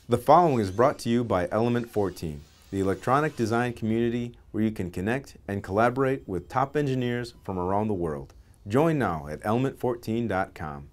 The following is brought to you by Element 14, the electronic design community where you can connect and collaborate with top engineers from around the world. Join now at element14.com.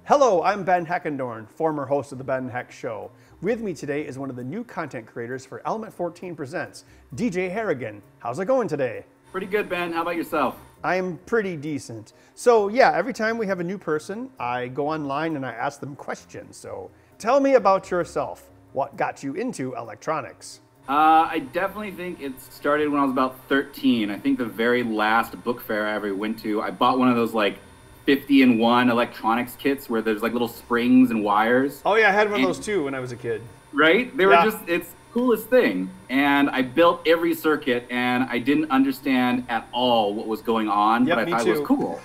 Hello, I'm Ben Heckendorn, former host of the Ben Heck Show. With me today is one of the new content creators for Element 14 Presents, DJ Harrigan. How's it going today? Pretty good, Ben. How about yourself? I'm pretty decent. So yeah, every time we have a new person, I go online and I ask them questions. So tell me about yourself. What got you into electronics? I definitely think it started when I was about 13. I think the very last book fair I ever went to, I bought one of those like 50-in-1 electronics kits where there's like little springs and wires. Oh yeah, I had one of those too when I was a kid. Right? They were just, it's the coolest thing. And I built every circuit and I didn't understand at all what was going on, but I thought it was cool.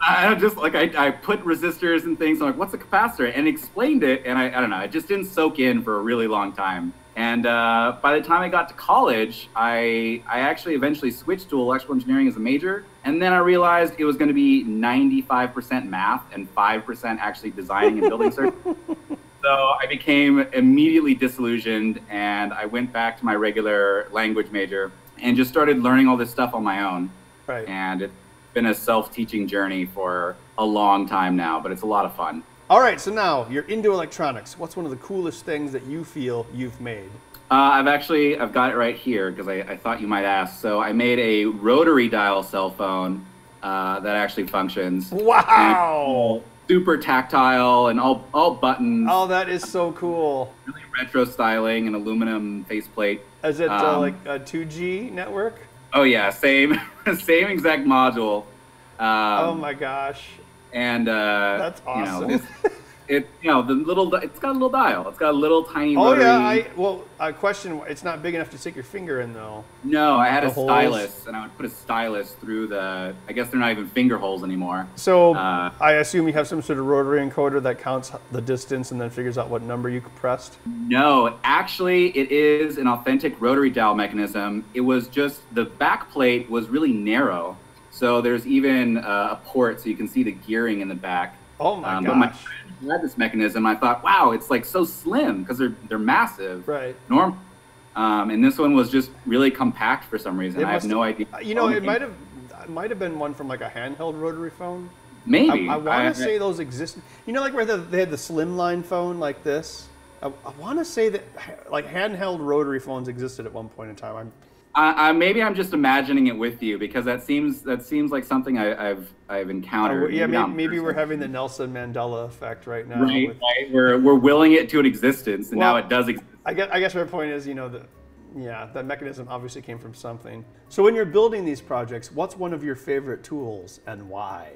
I just like, I put resistors and things, I'm like, what's a capacitor? And explained it, and I don't know, it just didn't soak in for a really long time. And by the time I got to college, I actually eventually switched to electrical engineering as a major. And then I realized it was going to be 95% math and 5% actually designing and building circuits. So I became immediately disillusioned, and I went back to my regular language major and just started learning all this stuff on my own. Right. And it's been a self-teaching journey for a long time now, but it's a lot of fun. All right, so now you're into electronics. What's one of the coolest things that you feel you've made? I've got it right here because I thought you might ask. So I made a rotary dial cell phone that actually functions. Wow! Super tactile and all buttons. Oh, that is so cool. Really retro styling and aluminum faceplate. Is it like a 2G network? Oh yeah, same exact module. Oh my gosh. And that's awesome. It's got a little dial. It's got a little tiny rotary. A question, it's not big enough to stick your finger in though. No, I had a stylus, and I would put a stylus through the, I guess they're not even finger holes anymore. So I assume you have some sort of rotary encoder that counts the distance and then figures out what number you pressed? No, actually it is an authentic rotary dial mechanism. It was just, the back plate was really narrow. So there's even a port so you can see the gearing in the back. Oh my gosh. But my friend had this mechanism. I thought, wow, it's like so slim because they're massive. Right. Normal. And this one was just really compact for some reason. I have no idea. You know, it might have been one from like a handheld rotary phone. Maybe. I want to say those exist. You know, like where they had the slimline phone like this. I want to say that like handheld rotary phones existed at one point in time. Maybe I'm just imagining it with you because that seems like something I've encountered. Yeah, maybe we're having the Nelson Mandela effect right now. Right. We're willing it to an existence, and now it does exist. I guess my point is, you know, that mechanism obviously came from something. So when you're building these projects, what's one of your favorite tools and why?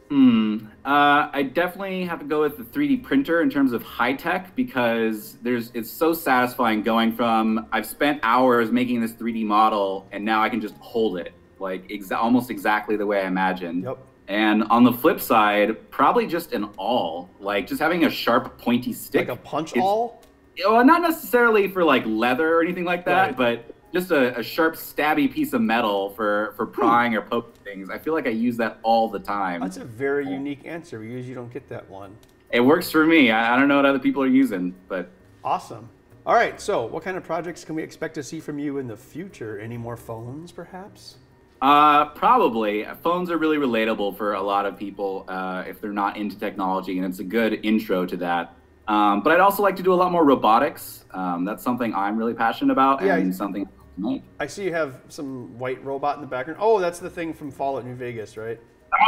I definitely have to go with the 3D printer in terms of high tech because it's so satisfying going from I've spent hours making this 3D model and now I can just hold it like almost exactly the way I imagined. Yep. And on the flip side, probably just an awl, like just having a sharp pointy stick. Like a punch awl? Well, not necessarily for like leather or anything like that, right. But just a sharp, stabby piece of metal for prying or poking things. I feel like I use that all the time. That's a very unique answer. We usually don't get that one. It works for me. I don't know what other people are using, but... Awesome. All right, so what kind of projects can we expect to see from you in the future? Any more phones, perhaps? Probably. Phones are really relatable for a lot of people if they're not into technology, and it's a good intro to that. But I'd also like to do a lot more robotics. That's something I'm really passionate about and something I make. I see you have some white robot in the background. Oh, that's the thing from Fallout New Vegas, right?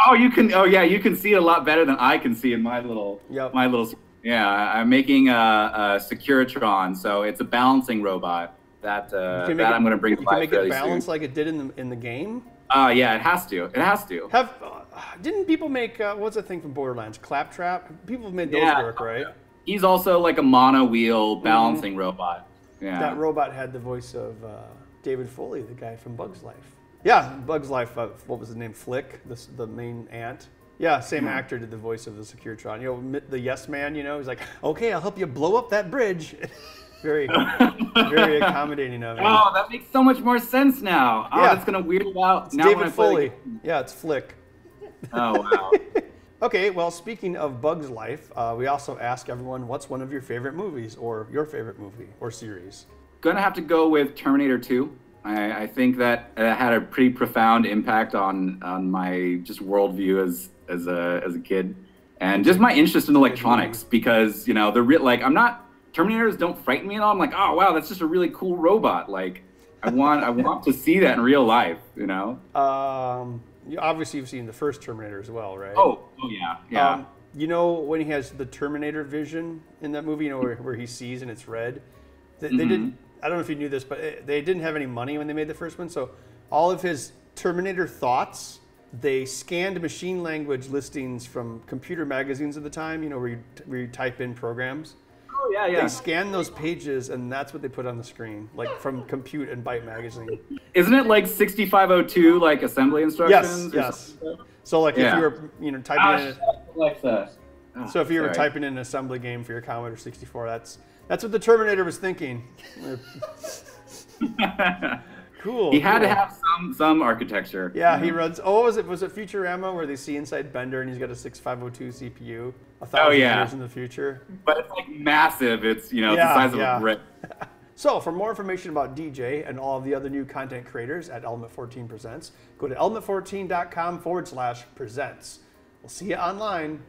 Oh, you can see it a lot better than I can see in my little, yeah, I'm making a Securitron, so it's a balancing robot that I'm going to bring to life fairly soon. You can make it balance like it did in the game? Yeah, it has to. It has to. Didn't people make, what's the thing from Borderlands? Claptrap? People have made those work, right? He's also like a mono-wheel balancing robot. Yeah. That robot had the voice of David Foley, the guy from Bug's Life. Yeah, Bug's Life, what was his name? Flick, the main ant. Yeah, same actor did the voice of the Securitron. You know, the yes man, you know, he's like, okay, I'll help you blow up that bridge. Very accommodating of him. Oh, that makes so much more sense now. Oh, that's going to weird out. It's David Foley. Yeah, it's Flick. Oh, wow. Okay, well, speaking of Bugs Life, we also ask everyone, what's one of your favorite movies or your favorite movie or series? Gonna have to go with Terminator 2. I think that had a pretty profound impact on my just worldview as a kid, and just my interest in electronics, because you know Terminators don't frighten me at all. I'm like, oh wow, that's just a really cool robot. Like I want to see that in real life, you know. Obviously you've seen the first Terminator as well, right? Oh yeah. You know when he has the Terminator vision in that movie, you know where he sees and it's red. They didn't. I don't know if you knew this, but they didn't have any money when they made the first one, so all of his Terminator thoughts, they scanned machine language listings from computer magazines at the time, you know, where you type in programs. Oh, yeah. They scanned those pages, and that's what they put on the screen, like from Compute and Byte magazine. Isn't it like 6502, like assembly instructions? Yes. So like if you were, you know, typing in... Alexa. So if you were typing in an assembly game for your Commodore 64, that's what the Terminator was thinking. Cool. He had to have some architecture. Yeah, he runs. Oh, was it Futurama where they see inside Bender and he's got a 6502 CPU 1,000 years in the future? But it's like massive. It's it's the size of a brick. So for more information about DJ and all of the other new content creators at Element 14 Presents, go to element14.com/presents. We'll see you online.